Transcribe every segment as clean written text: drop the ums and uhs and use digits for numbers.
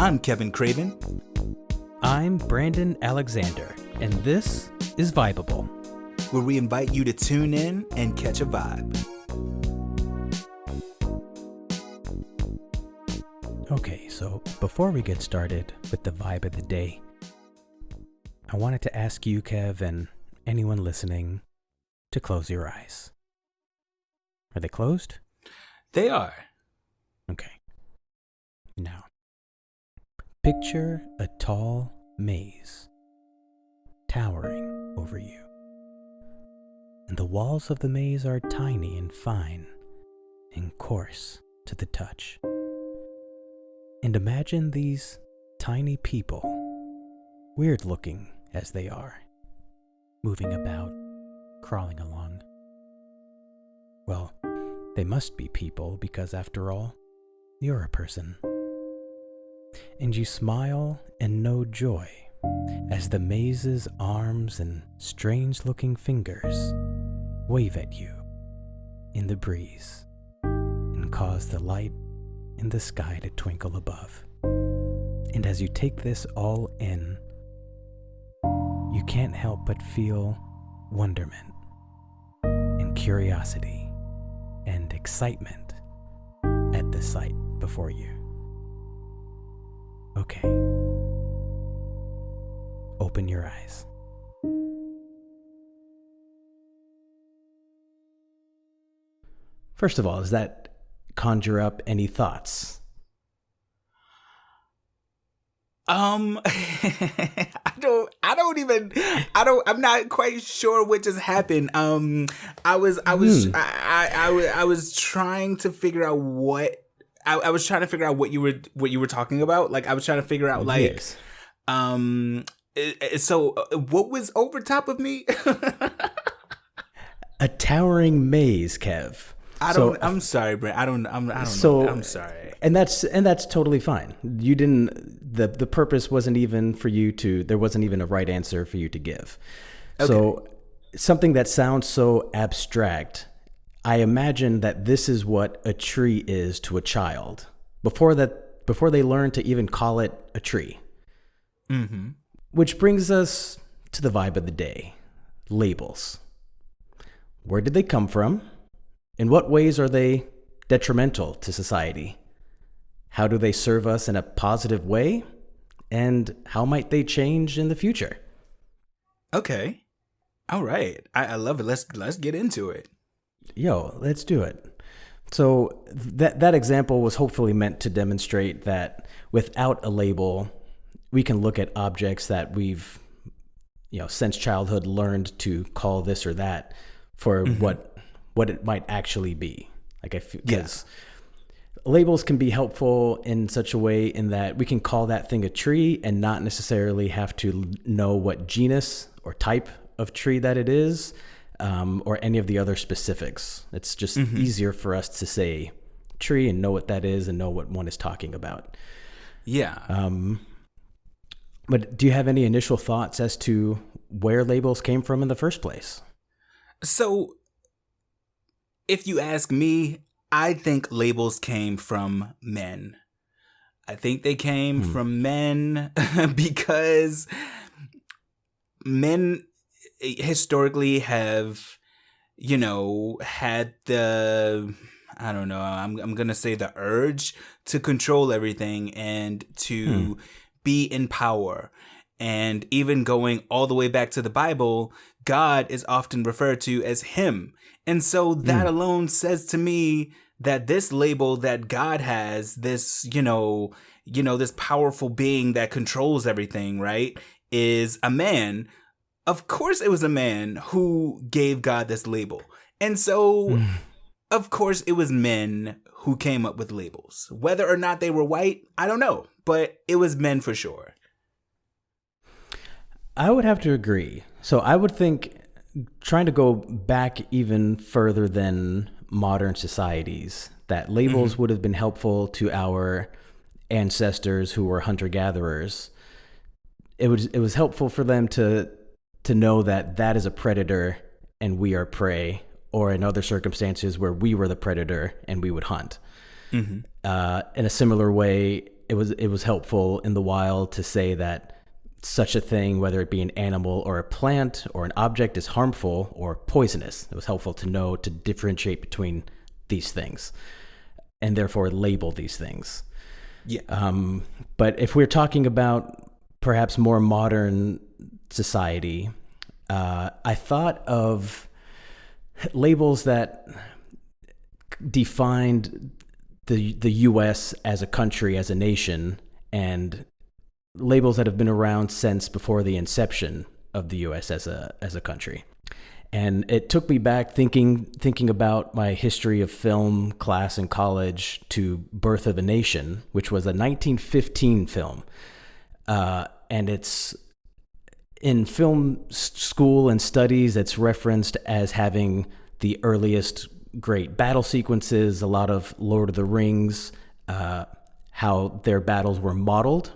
I'm Kevin Craven. I'm Brandon Alexander, and this is Vibeable, where we invite you to tune in and catch a vibe. Okay, so before we get started with the vibe of the day, I wanted to ask you, Kev, and anyone listening, to close your eyes. Are they closed? They are. Okay. Now, picture a tall maze towering over you. And the walls of the maze are tiny and fine and coarse to the touch. And imagine these tiny people, weird looking as they are, moving about, crawling along. Well, they must be people because after all, you're a person. And you smile and know joy as the maze's arms and strange-looking fingers wave at you in the breeze and cause the light in the sky to twinkle above. And as you take this all in, you can't help but feel wonderment and curiosity and excitement at the sight before you. Okay. Open your eyes. First of all, does that conjure up any thoughts? I'm not quite sure what just happened. I was trying to figure out what I was trying to figure out what you were talking about. Like, I was trying to figure out, like, yes. So what was over top of me? A towering maze, Kev. I'm sorry, Brent. I don't know. I'm sorry. And that's totally fine. You didn't. The purpose wasn't even for you to. There wasn't even a right answer for you to give. Okay. So something that sounds so abstract, I imagine that this is what a tree is to a child before they learn to even call it a tree. Mm-hmm. Which brings us to the vibe of the day: labels. Where did they come from? In what ways are they detrimental to society? How do they serve us in a positive way? And how might they change in the future? Okay. All right. I love it. Let's get into it. Yo, let's do it. So that example was hopefully meant to demonstrate that without a label, we can look at objects that we've, since childhood learned to call this or that for what it might actually be. Like, I feel, because labels can be helpful in such a way in that we can call that thing a tree and not necessarily have to know what genus or type of tree that it is, or any of the other specifics. It's just easier for us to say tree and know what that is and know what one is talking about. Yeah. But do you have any initial thoughts as to where labels came from in the first place? So, if you ask me, I think labels came from men. I think they came from men because men historically have, had the, I don't know, I'm going to say the urge to control everything and to be in power. And even going all the way back to the Bible, God is often referred to as him. And so that alone says to me that this label that God has, this, this powerful being that controls everything, right, is a man. Of course it was a man who gave God this label. And so, of course, it was men who came up with labels. Whether or not they were white, I don't know. But it was men for sure. I would have to agree. So I would think, trying to go back even further than modern societies, that labels would have been helpful to our ancestors who were hunter-gatherers. It was helpful for them to know that is a predator and we are prey, or in other circumstances where we were the predator and we would hunt. In a similar way, it was helpful in the wild to say that such a thing, whether it be an animal or a plant or an object, is harmful or poisonous. It was helpful to know to differentiate between these things and therefore label these things. Yeah. But if we're talking about perhaps more modern society, I thought of labels that defined the U.S. as a country, as a nation, and labels that have been around since before the inception of the U.S. as a country. And it took me back thinking about my history of film class in college to Birth of a Nation, which was a 1915 film. And it's in film school and studies, it's referenced as having the earliest great battle sequences, a lot of Lord of the Rings, how their battles were modeled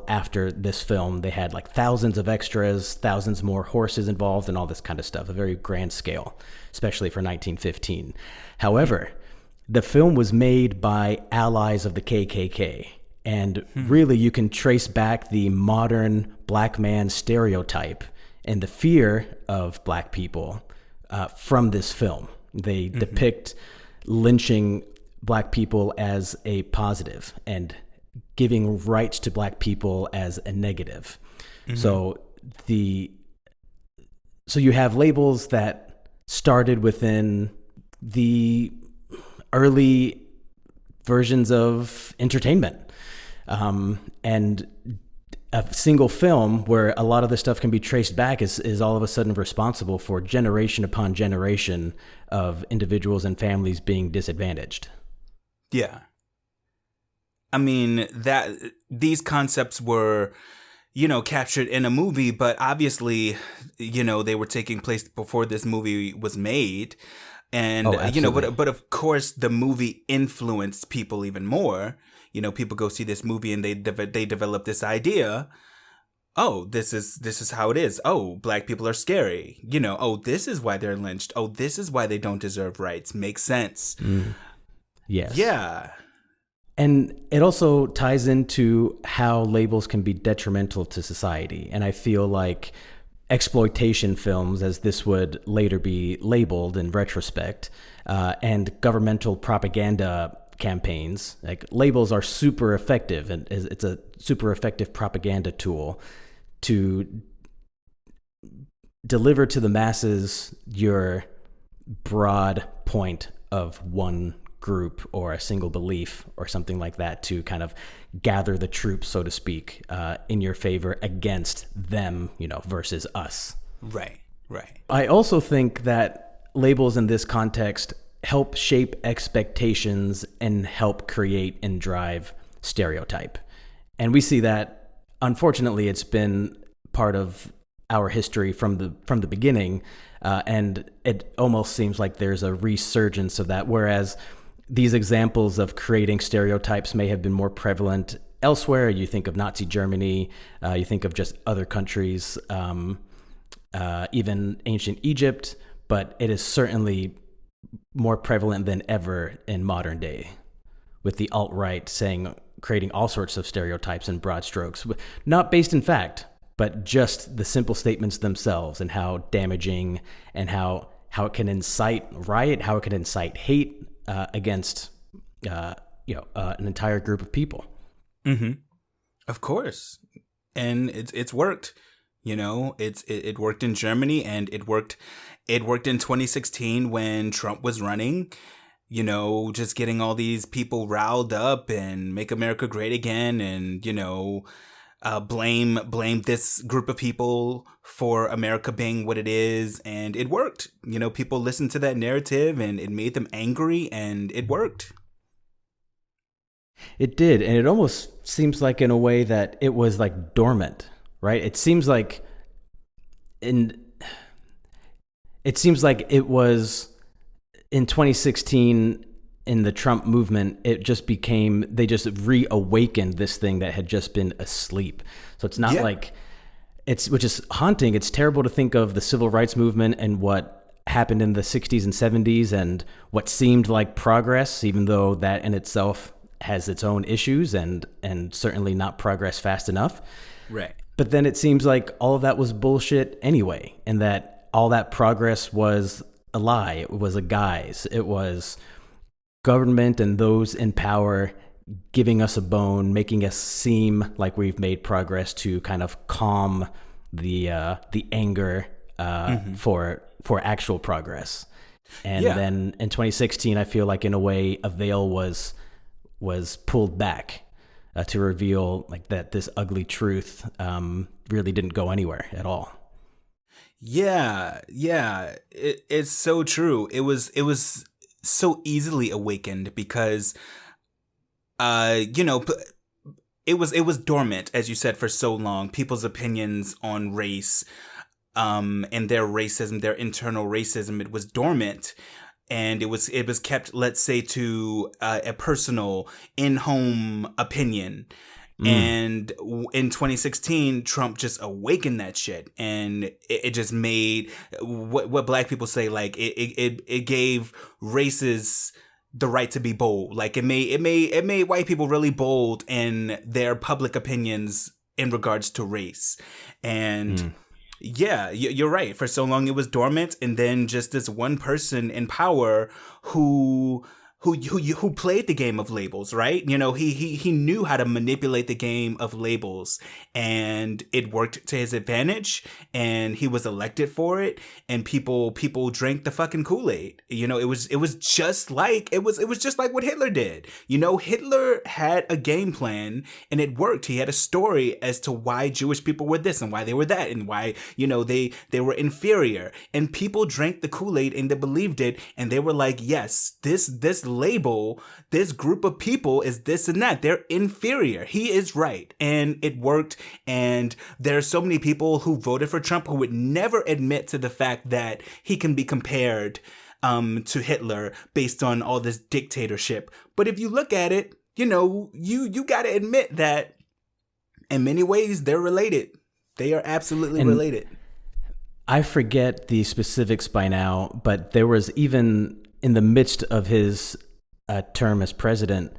after this film. They had like thousands of extras, thousands more horses involved, and all this kind of stuff, a very grand scale, especially for 1915. However, the film was made by allies of the KKK. And really, you can trace back the modern black man stereotype and the fear of black people from this film. They depict lynching black people as a positive and giving rights to black people as a negative. So you have labels that started within the early versions of entertainment. And a single film where a lot of this stuff can be traced back is all of a sudden responsible for generation upon generation of individuals and families being disadvantaged. Yeah. I mean, that these concepts were, captured in a movie, but obviously, they were taking place before this movie was made. And, but of course, the movie influenced people even more. People go see this movie and they develop this idea. Oh, this is how it is. Oh, black people are scary. Oh, this is why they're lynched. Oh, this is why they don't deserve rights. Makes sense. Yes. Yeah. And it also ties into how labels can be detrimental to society. And I feel like exploitation films, as this would later be labeled in retrospect, and governmental propaganda campaigns, like labels are super effective, and it's a super effective propaganda tool to deliver to the masses your broad point of one group or a single belief or something like that, to kind of gather the troops, so to speak, in your favor against them, versus us. Right. I also think that labels in this context help shape expectations and help create and drive stereotype. And we see that, unfortunately, it's been part of our history from the beginning, and it almost seems like there's a resurgence of that, whereas these examples of creating stereotypes may have been more prevalent elsewhere. You think of Nazi Germany, you think of just other countries, even ancient Egypt, but it is certainly more prevalent than ever in modern day, with the alt-right creating all sorts of stereotypes in broad strokes, not based in fact, but just the simple statements themselves, and how damaging and how it can incite riot, how it can incite hate against an entire group of people. Of course, and it's worked. It worked in Germany, and it worked in 2016 when Trump was running. Just getting all these people riled up and make America great again, and blame this group of people for America being what it is, and it worked. People listened to that narrative, and it made them angry, and it worked. It did, and it almost seems like, in a way, that it was like dormant, right? It seems like it was in 2016 in the Trump movement. It just became, they just reawakened this thing that had just been asleep. So it's not like which is haunting. It's terrible to think of the civil rights movement and what happened in the 60s and 70s and what seemed like progress, even though that in itself has its own issues and certainly not progressed fast enough. Right. But then it seems like all of that was bullshit anyway, and that all that progress was a lie. It was a guise. It was government and those in power giving us a bone, making us seem like we've made progress to kind of calm the anger for actual progress. And then in 2016, I feel like in a way a veil was pulled back to reveal like that this ugly truth really didn't go anywhere at all. Yeah, it's so true. It was so easily awakened because, it was dormant, as you said, for so long. People's opinions on race, and their racism, their internal racism, it was dormant. And it was kept, let's say, to a personal in-home opinion. And in 2016, Trump just awakened that shit, and it just made what black people say, like it gave races the right to be bold. Like it made white people really bold in their public opinions in regards to race. And yeah, you're right. For so long it was dormant, and then just this one person in power who played the game of labels, right? He knew how to manipulate the game of labels, and it worked to his advantage, and he was elected for it, and people drank the fucking Kool-Aid. It was just like what Hitler did. Hitler had a game plan, and it worked. He had a story as to why Jewish people were this and why they were that, and why they were inferior, and people drank the Kool-Aid and they believed it, and they were like, yes, this label, this group of people is this and that. They're inferior. He is right. And it worked. And there are so many people who voted for Trump who would never admit to the fact that he can be compared to Hitler based on all this dictatorship. But if you look at it, you got to admit that in many ways they're related. They are absolutely related. I forget the specifics by now, but there was even in the midst of his term as president,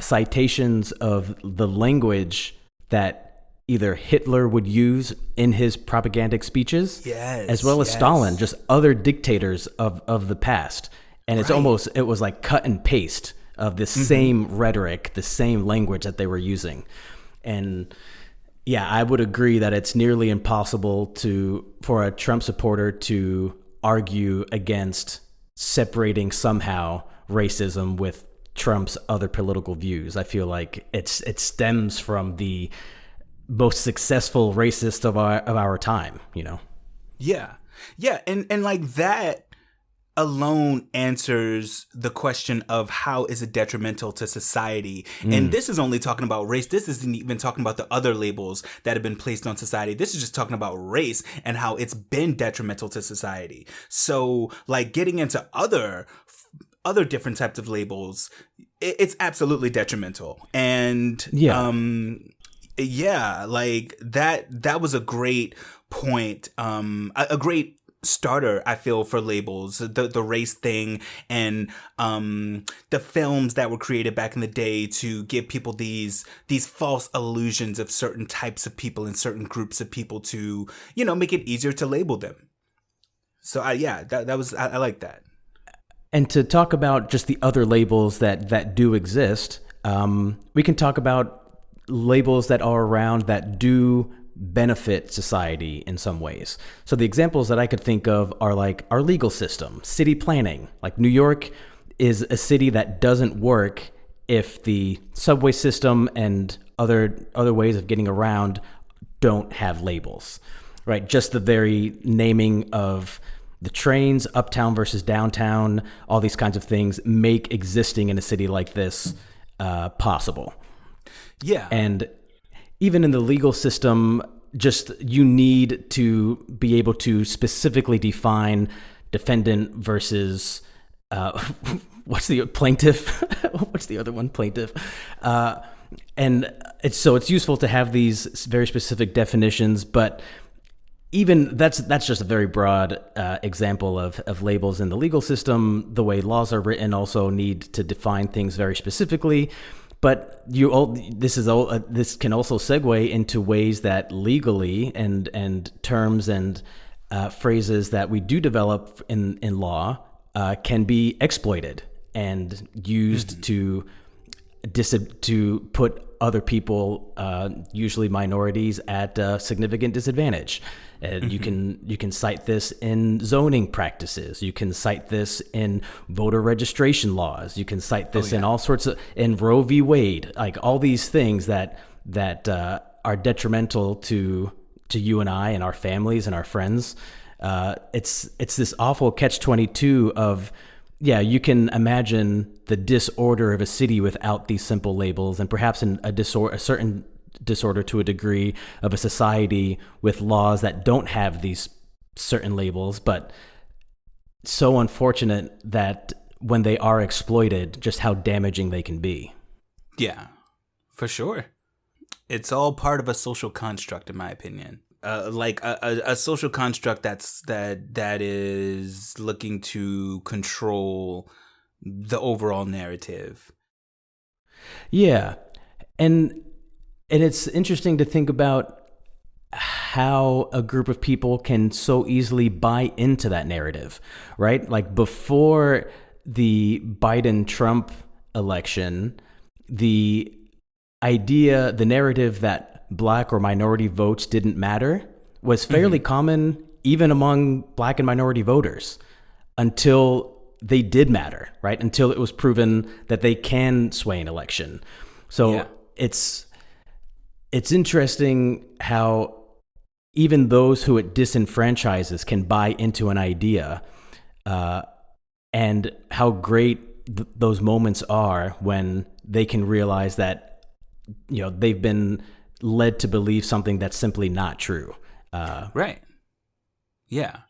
citations of the language that either Hitler would use in his propagandic speeches, as well as Stalin, just other dictators of the past. And it's it was like cut and paste of the same rhetoric, the same language that they were using. And yeah, I would agree that it's nearly impossible for a Trump supporter to argue against separating somehow racism with Trump's other political views. I feel like it stems from the most successful racist of our time, Yeah, and like that alone answers the question of how is it detrimental to society. And this is only talking about race. This isn't even talking about the other labels that have been placed on society. This is just talking about race and how it's been detrimental to society. So like getting into other different types of labels, it's absolutely detrimental. And like that was a great point, a great starter, I feel, for labels, the race thing, and the films that were created back in the day to give people these false illusions of certain types of people and certain groups of people to make it easier to label them. So I like that. And to talk about just the other labels that do exist, we can talk about labels that are around that do benefit society in some ways. So the examples that I could think of are like our legal system, city planning. Like New York is a city that doesn't work if the subway system and other ways of getting around don't have labels, right? Just the very naming of the trains, uptown versus downtown, all these kinds of things make existing in a city like this possible. Yeah. And even in the legal system, just you need to be able to specifically define defendant versus what's the plaintiff? What's the other one? Plaintiff. And it's useful to have these very specific definitions, but even that's just a very broad example of labels in the legal system. The way laws are written also need to define things very specifically. But this can also segue into ways that legally and terms and phrases that we do develop in law can be exploited and used to put other people, usually minorities, at a significant disadvantage. You can cite this in zoning practices. You can cite this in voter registration laws. You can cite this in all sorts of, in Roe v. Wade, like all these things that are detrimental to you and I and our families and our friends. It's this awful catch-22 of, yeah, you can imagine the disorder of a city without these simple labels, and perhaps a certain disorder to a degree of a society with laws that don't have these certain labels, but so unfortunate that when they are exploited, just how damaging they can be. Yeah, for sure. It's all part of a social construct, in my opinion. Like a social construct that is looking to control the overall narrative. Yeah, and it's interesting to think about how a group of people can so easily buy into that narrative, right? Like before the Biden-Trump election, the narrative that Black or minority votes didn't matter was fairly common even among Black and minority voters until they did matter, right? Until it was proven that they can sway an election. So it's interesting how even those who it disenfranchises can buy into an idea, and how great those moments are when they can realize that, they've been led to believe something that's simply not true. Right. Yeah.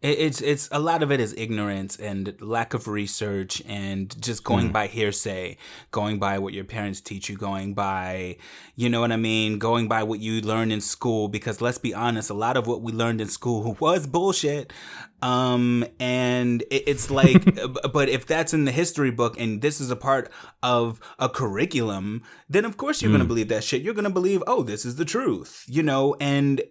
It's a lot of it is ignorance and lack of research and just going by hearsay, going by what your parents teach you, going by, you know what I mean, going by what you learned in school, because let's be honest, a lot of what we learned in school was bullshit. And it's like, but if that's in the history book and this is a part of a curriculum, then of course you're going to believe that shit. You're going to believe, oh, this is the truth, and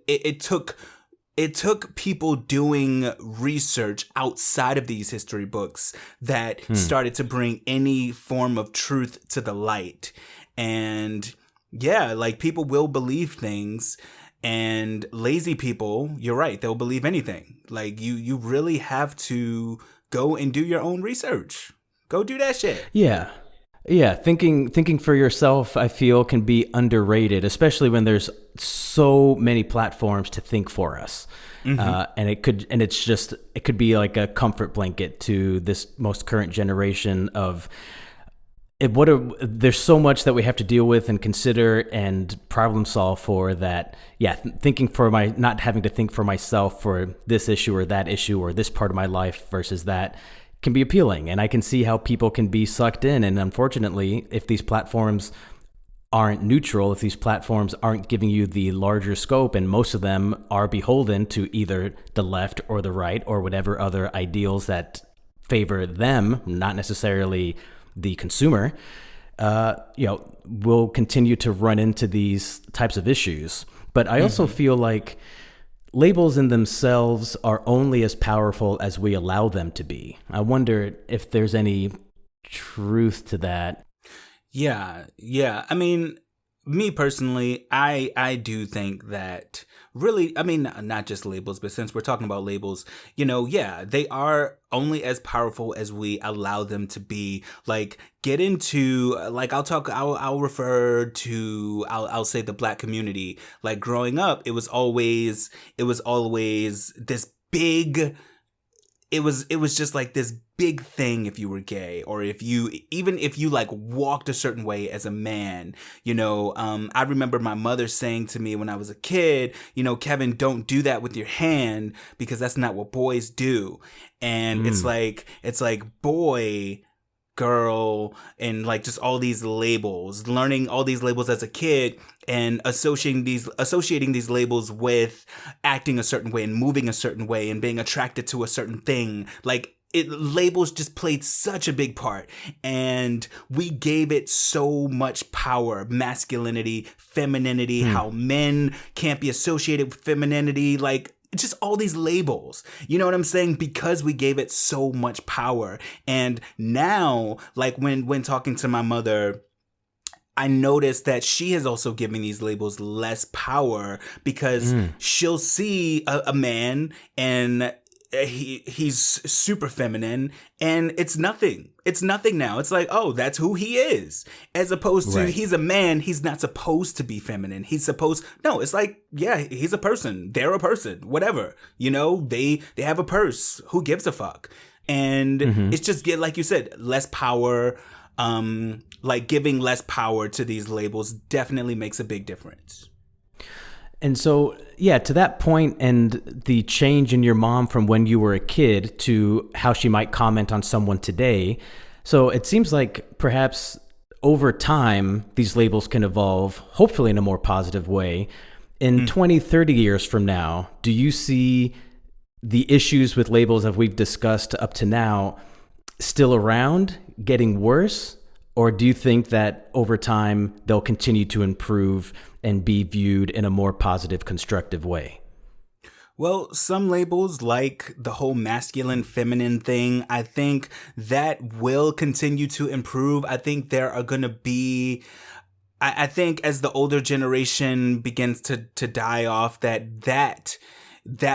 it took people doing research outside of these history books that started to bring any form of truth to the light. And yeah, like people will believe things, and lazy people, you're right, they'll believe anything. Like you really have to go and do your own research. Go do that shit. Yeah. Yeah, thinking for yourself, I feel, can be underrated, especially when there's so many platforms to think for us. And it could be like a comfort blanket to this most current generation of there's so much that we have to deal with and consider and problem solve for that. Yeah, not having to think for myself for this issue or that issue or this part of my life versus that can be appealing, and I can see how people can be sucked in. And unfortunately, if these platforms aren't neutral, if these platforms aren't giving you the larger scope, and most of them are beholden to either the left or the right or whatever other ideals that favor them, not necessarily the consumer, we'll continue to run into these types of issues. But I also feel like labels in themselves are only as powerful as we allow them to be. I wonder if there's any truth to that. Yeah. I mean, me personally, I do think that really, I mean, not just labels, but since we're talking about labels, they are only as powerful as we allow them to be. Like, get into, like, I'll say the Black community. Like, growing up, it was always this big, it was just like this big thing if you were gay, or if you like walked a certain way as a man. I remember my mother saying to me when I was a kid, Kevin, don't do that with your hand because that's not what boys do. And it's like boy, girl, and like just all these labels, learning all these labels as a kid and associating these labels with acting a certain way and moving a certain way and being attracted to a certain thing. Like, labels just played such a big part, and we gave it so much power, masculinity, femininity, how men can't be associated with femininity, like just all these labels, you know what I'm saying? Because we gave it so much power. And now, like when talking to my mother, I noticed that she has also given these labels less power, because she'll see a man and he's super feminine, and it's nothing. It's nothing now. It's like, oh, that's who he is. As opposed to, he's a man, he's not supposed to be feminine. No, it's like, yeah, he's a person. They're a person. Whatever. You know, they have a purse. Who gives a fuck? And it's just, like you said, less power. Like giving less power to these labels definitely makes a big difference. And so, yeah, to that point, and the change in your mom from when you were a kid to how she might comment on someone today. So it seems like perhaps over time, these labels can evolve, hopefully in a more positive way. In 20, 30 years from now, do you see the issues with labels that we've discussed up to now still around, getting worse? Or do you think that over time they'll continue to improve and be viewed in a more positive, constructive way? Well, some labels, like the whole masculine, feminine thing, I think that will continue to improve. I think there are going to be, I think as the older generation begins to die off, that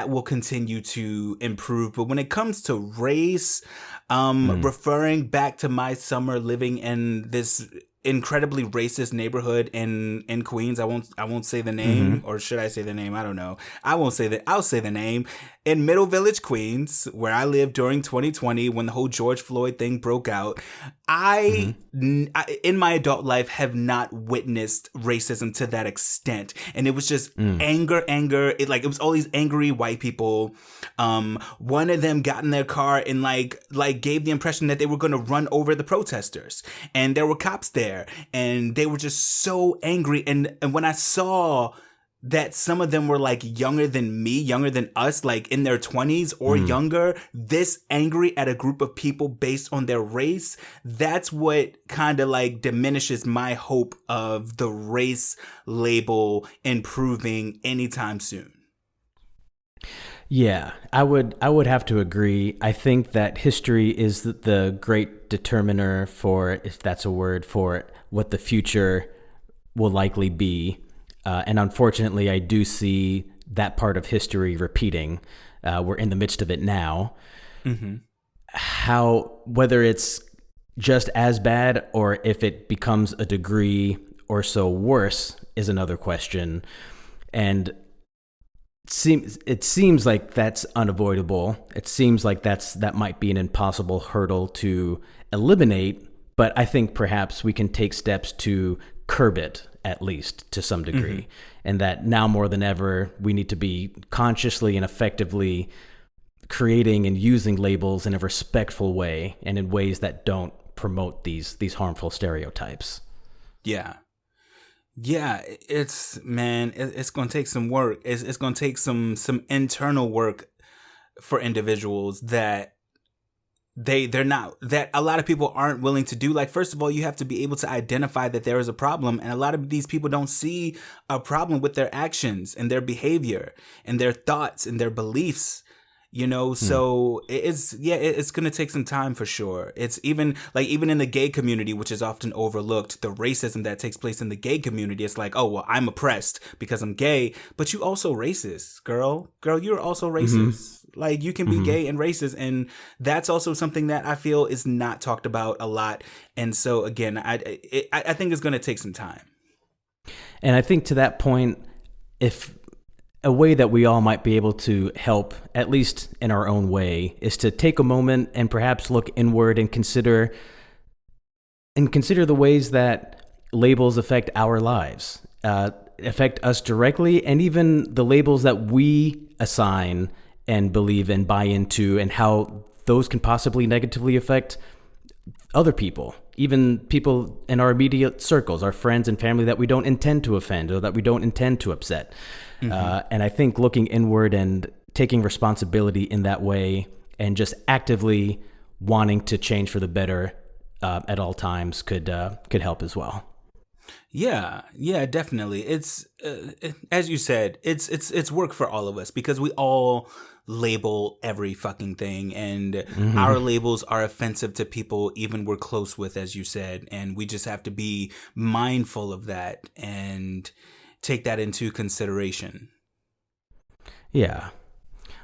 will continue to improve. But when it comes to race, referring back to my summer living in this incredibly racist neighborhood in Queens. I won't say the name, or should I say the name? I don't know. I won't say that. I'll say the name. In Middle Village, Queens, where I lived during 2020 when the whole George Floyd thing broke out, I in my adult life have not witnessed racism to that extent. And it was just anger. It was all these angry white people. One of them got in their car and like gave the impression that they were going to run over the protesters, and there were cops there, and they were just so angry. And when I saw that some of them were like younger than me, younger than us, like in their 20s or younger, this angry at a group of people based on their race, that's what kind of like diminishes my hope of the race label improving anytime soon. Yeah, I would have to agree. I think that history is the great determiner for, if that's a word, for what the future will likely be. And unfortunately, I do see that part of history repeating. We're in the midst of it now. Whether it's just as bad or if it becomes a degree or so worse is another question. And it seems like that's unavoidable. It seems like that might be an impossible hurdle to eliminate, but I think perhaps we can take steps to curb it, at least to some degree. And that now more than ever, we need to be consciously and effectively creating and using labels in a respectful way and in ways that don't promote these harmful stereotypes. Yeah, it's going to take some work. It's going to take some internal work for individuals that that a lot of people aren't willing to do. Like, first of all, you have to be able to identify that there is a problem, and a lot of these people don't see a problem with their actions and their behavior and their thoughts and their beliefs. You know, so it's going to take some time for sure. It's even in the gay community, which is often overlooked, the racism that takes place in the gay community. It's like, oh, well, I'm oppressed because I'm gay, but you also racist, girl, you're also racist. Like, you can be gay and racist. And that's also something that I feel is not talked about a lot. And so again, I think it's going to take some time. And I think to that point, if a way that we all might be able to help, at least in our own way, is to take a moment and perhaps look inward and consider the ways that labels affect our lives, affect us directly, and even the labels that we assign and believe and buy into, and how those can possibly negatively affect other people, even people in our immediate circles, our friends and family that we don't intend to offend or that we don't intend to upset. And I think looking inward and taking responsibility in that way and just actively wanting to change for the better at all times could help as well. Yeah, definitely. It's as you said, it's work for all of us because we all label every fucking thing, and our labels are offensive to people even we're close with, as you said, and we just have to be mindful of that and take that into consideration. Yeah.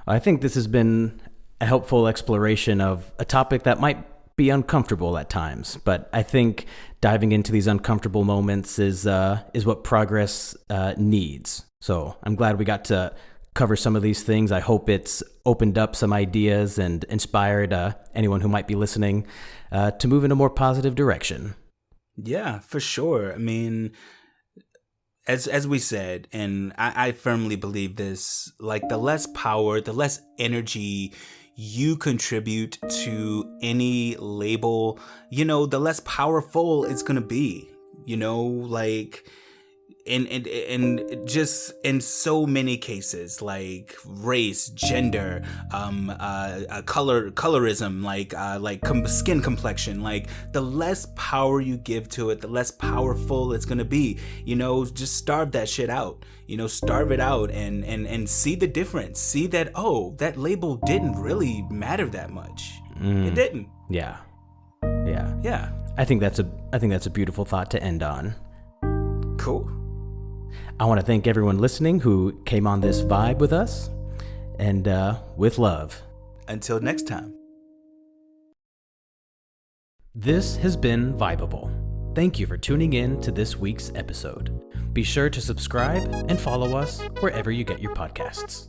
I think this has been a helpful exploration of a topic that might be uncomfortable at times, but I think diving into these uncomfortable moments is what progress needs. So I'm glad we got to cover some of these things. I hope it's opened up some ideas and inspired anyone who might be listening to move in a more positive direction. Yeah, for sure. I mean, as we said, and I firmly believe this, like the less power, the less energy you contribute to any label, the less powerful it's gonna be, like and just in so many cases, like race, gender, colorism, like skin complexion, like the less power you give to it, the less powerful it's gonna be. Just starve that shit out. Starve it out and see the difference. See that, oh, that label didn't really matter that much. It didn't. Yeah. Yeah. I think that's a beautiful thought to end on. Cool. I want to thank everyone listening who came on this vibe with us, and with love. Until next time. This has been Vibeable. Thank you for tuning in to this week's episode. Be sure to subscribe and follow us wherever you get your podcasts.